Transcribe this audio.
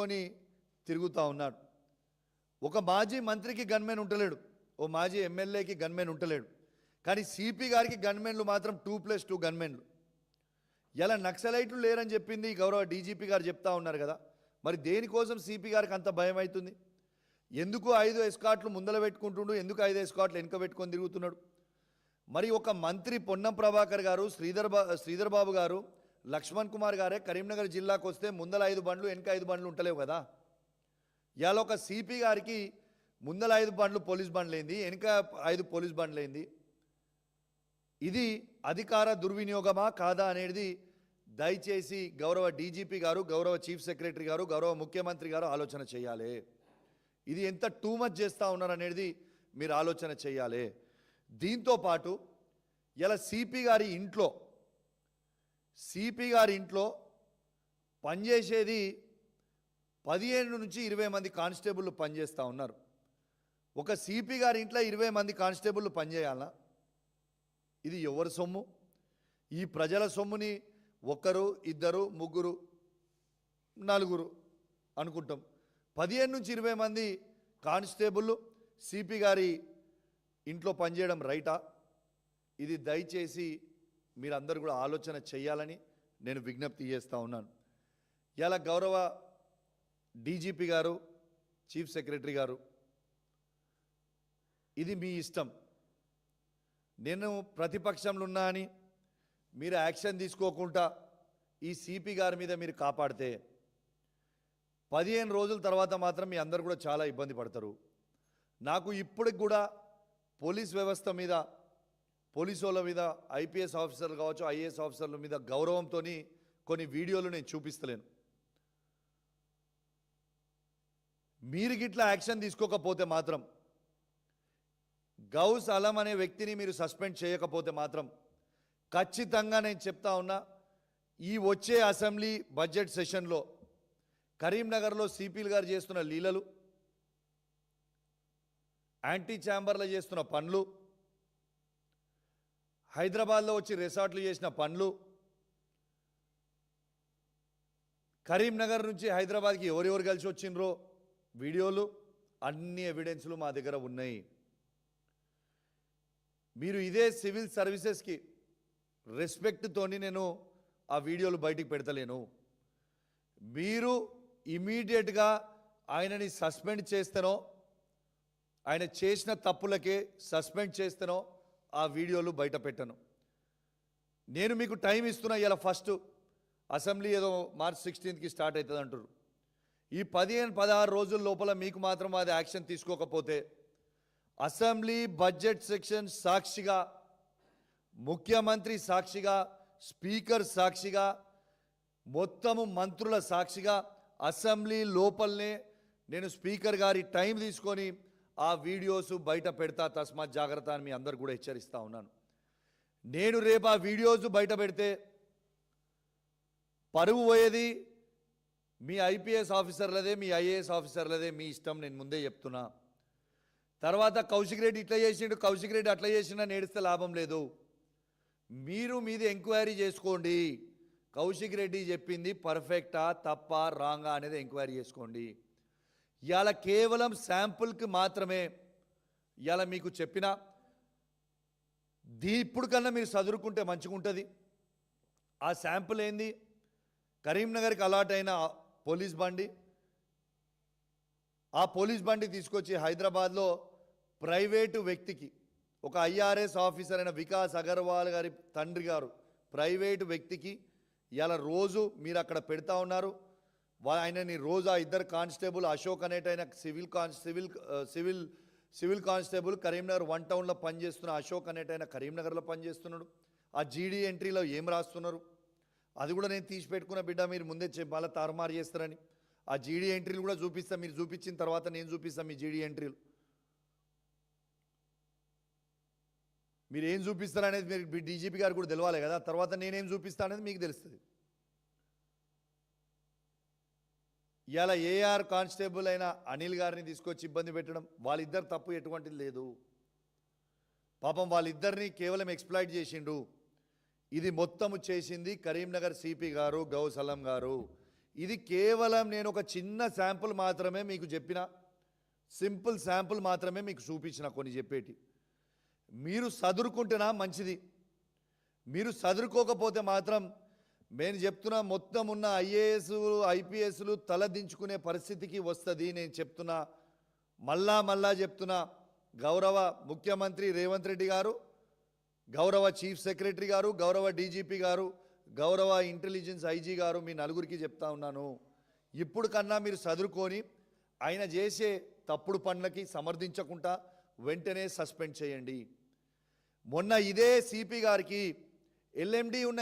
పెట్టుకొని తిరుగుతూ ఉన్నాడు. ఒక మాజీ మంత్రికి గన్మెన్ ఉంటలేడు, ఓ మాజీ ఎమ్మెల్యేకి గన్మెన్ ఉంటలేడు, కానీ సిపి గారికి గన్మెన్లు మాత్రం 2+2 గన్మెన్లు. ఇలా నక్సలైట్లు లేరని చెప్పింది గౌరవ డీజీపీ గారు చెప్తా ఉన్నారు కదా, మరి దేనికోసం సిపి గారికి అంత భయం అవుతుంది? ఎందుకు 5 ఎస్కాట్లు ముందల పెట్టుకుంటుండు, ఎందుకు 5 ఎస్కాట్లు వెనుక పెట్టుకొని తిరుగుతున్నాడు? మరి ఒక మంత్రి పొన్నం ప్రభాకర్ గారు, శ్రీధర్ బాబు గారు, లక్ష్మణ్ కుమార్ గారే కరీంనగర్ జిల్లాకు వస్తే ముందల 5 బండ్లు వెనుక 5 బండ్లు ఉంటలేవు కదా. ఇవాళ ఒక సిపి గారికి ముందల 5 బండ్లు పోలీస్ బండ్లు ఏంది, వెనుక 5 పోలీస్ బండ్లు ఏంది? ఇది అధికార దుర్వినియోగమా కాదా అనేది దయచేసి గౌరవ డీజీపీ గారు, గౌరవ చీఫ్ సెక్రటరీ గారు, గౌరవ ముఖ్యమంత్రి గారు ఆలోచన చేయాలి. ఇది ఎంత టూ మచ్ చేస్తూ ఉన్నారు అనేది మీరు ఆలోచన చేయాలి. దీంతో పాటు ఇలా సిపి గారి ఇంట్లో పనిచేసేది 15 నుంచి 20 మంది కానిస్టేబుళ్ళు పనిచేస్తూ ఉన్నారు. ఒక సిపి గారి ఇంట్లో 20 మంది కానిస్టేబుళ్ళు పనిచేయాలా? ఇది ఎవరి సొమ్ము? ఈ ప్రజల సొమ్ముని 1, 2, 3, 4 అనుకుంటాం. 15 నుంచి 20 మంది కానిస్టేబుళ్ళు సిపి గారి ఇంట్లో పనిచేయడం రైటా? ఇది దయచేసి మీరందరూ కూడా ఆలోచన చేయాలని నేను విజ్ఞప్తి చేస్తూ ఉన్నాను. ఇలా గౌరవ డీజీపీ గారు, చీఫ్ సెక్రటరీ గారు, ఇది మీ ఇష్టం. నేను ప్రతిపక్షంలో ఉన్నా అని మీరు యాక్షన్ తీసుకోకుండా ఈ సిపి గారి మీద మీరు కాపాడితే 15 రోజుల తర్వాత మాత్రం మీ అందరు కూడా చాలా ఇబ్బంది పడతారు. నాకు ఇప్పటికి కూడా పోలీస్ వ్యవస్థ మీద, పోలీసు వాళ్ళ మీద, ఐపీఎస్ ఆఫీసర్లు కావచ్చు, ఐఏఎస్ ఆఫీసర్ల మీద గౌరవంతో కొన్ని వీడియోలు నేను చూపిస్తలేను. మీరు గిట్లా యాక్షన్ తీసుకోకపోతే మాత్రం, గౌస్ అలం అనే వ్యక్తిని మీరు సస్పెండ్ చేయకపోతే మాత్రం ఖచ్చితంగా నేను చెప్తా ఉన్నా, ఈ వచ్చే అసెంబ్లీ బడ్జెట్ సెషన్లో కరీంనగర్లో సిపిలు గారు చేస్తున్న లీలలు, యాంటీ ఛాంబర్లో చేస్తున్న పనులు, హైదరాబాద్లో వచ్చి రిసార్ట్లు చేసిన పనులు, కరీంనగర్ నుంచి హైదరాబాద్కి ఎవరెవరు కలిసి వచ్చిండ్రో వీడియోలు, అన్ని ఎవిడెన్స్లు మా దగ్గర ఉన్నాయి. మీరు ఇదే సివిల్ సర్వీసెస్కి రెస్పెక్ట్తోని నేను ఆ వీడియోలు బయటికి పెడతలేను. మీరు ఇమీడియట్గా ఆయనని సస్పెండ్ చేస్తేనో, ఆయన చేసిన తప్పులకే సస్పెండ్ చేస్తేనో ఆ వీడియోలు బయట పెట్టను. నేను మీకు టైం ఇస్తున్నా. ఇలా ఫస్ట్ అసెంబ్లీ ఏదో March 16కి స్టార్ట్ అవుతుంది అంటారు. ఈ 15-16 రోజుల లోపల మీకు మాత్రం అది యాక్షన్ తీసుకోకపోతే అసెంబ్లీ బడ్జెట్ సెక్షన్ సాక్షిగా, ముఖ్యమంత్రి సాక్షిగా, స్పీకర్ సాక్షిగా, మొత్తము మంత్రుల సాక్షిగా అసెంబ్లీ లోపలనే నేను స్పీకర్ గారి టైం తీసుకొని ఆ వీడియోస్ బయట పెడతా. తస్మాత్ జాగ్రత్త అని మీ అందరు కూడా హెచ్చరిస్తూ ఉన్నాను. నేను రేపు ఆ వీడియోస్ బయట పెడితే పరువు పోయేది మీ ఐపీఎస్ ఆఫీసర్లదే, మీ ఐఏఎస్ ఆఫీసర్లదే. మీ ఇష్టం, నేను ముందే చెప్తున్నా. తర్వాత కౌశిక్ రెడ్డి ఇట్లా చేసిండు, కౌశిక్ రెడ్డి అట్లా చేసినా నేడిస్తే లాభం లేదు. మీరు మీది ఎంక్వైరీ చేసుకోండి. కౌశిక్ రెడ్డి చెప్పింది పర్ఫెక్టా, తప్పా, రాంగా అనేది ఎంక్వైరీ చేసుకోండి. ఇవాళ కేవలం శాంపుల్కి మాత్రమే ఇవాళ మీకు చెప్పిన ఇప్పుడు కన్నా మీరు చదువుకుంటే మంచిగా ఉంటుంది. ఆ శాంపుల్ ఏంది? కరీంనగర్కి అలాట్ అయిన పోలీస్ బండి, ఆ పోలీస్ బండి తీసుకొచ్చి హైదరాబాద్లో ప్రైవేటు వ్యక్తికి, ఒక ఐఆర్ఎస్ ఆఫీసర్ అయిన వికాస్ అగర్వాల్ గారి తండ్రి గారు ప్రైవేటు వ్యక్తికి ఇలా రోజు మీరు అక్కడ పెడతా ఉన్నారు. ఆయనని రోజు ఆ 2 కానిస్టేబుల్, అశోక్ అనేటైన సివిల్ కానిస్టేబుల్ కరీంనగర్ 1 టౌన్లో పనిచేస్తున్న అశోక్ అనేటైన కరీంనగర్లో పనిచేస్తున్నాడు. ఆ జీడీ ఎంట్రీలో ఏం రాస్తున్నారు అది కూడా నేను తీసి పెట్టుకున్న బిడ్డ. మీరు ముందే మళ్ళీ తారుమారు చేస్తారని ఆ జీడీ ఎంట్రీలు కూడా చూపిస్తా. మీరు చూపించిన తర్వాత నేను చూపిస్తాను మీ జీడీ ఎంట్రీలు. మీరు ఏం చూపిస్తారనేది మీరు డీజీపీ గారు కూడా తెలవాలి కదా. తర్వాత నేనేం చూపిస్తా అనేది మీకు తెలుస్తుంది. ఇవాళ ఏఆర్ కానిస్టేబుల్ అయిన అనిల్ గారిని తీసుకొచ్చి ఇబ్బంది పెట్టడం, వాళ్ళిద్దరు తప్పు ఎటువంటిది లేదు. పాపం వాళ్ళిద్దరిని కేవలం ఎక్స్ప్లాయిట్ చేసిండు. ఇది మొత్తము చేసింది కరీంనగర్ సిపి గారు, గౌస్ అలం గారు. ఇది కేవలం నేను ఒక చిన్న శాంపుల్ మాత్రమే మీకు చెప్పిన, సింపుల్ శాంపుల్ మాత్రమే మీకు చూపించిన కొన్ని చెప్పేటి. మీరు సదురుకుంటేనా మంచిది, మీరు సదురుకోకపోతే మాత్రం నేను చెప్తున్నా మొత్తం ఉన్న ఐఏఎస్ ఐపీఎస్లు తలదించుకునే పరిస్థితికి వస్తుంది. నేను చెప్తున్నా, మళ్ళా చెప్తున్నా, గౌరవ ముఖ్యమంత్రి రేవంత్ రెడ్డి గారు, గౌరవ చీఫ్ సెక్రటరీ గారు, గౌరవ డీజీపీ గారు, గౌరవ ఇంటెలిజెన్స్ ఐజీ గారు, మీ నలుగురికి చెప్తా ఉన్నాను, ఇప్పుడు కన్నా మీరు చదువుకొని ఆయన చేసే తప్పుడు పనులకి సమర్థించకుండా వెంటనే సస్పెండ్ చేయండి. మొన్న ఇదే సిపి గారికి ఎల్ఎండి ఉన్న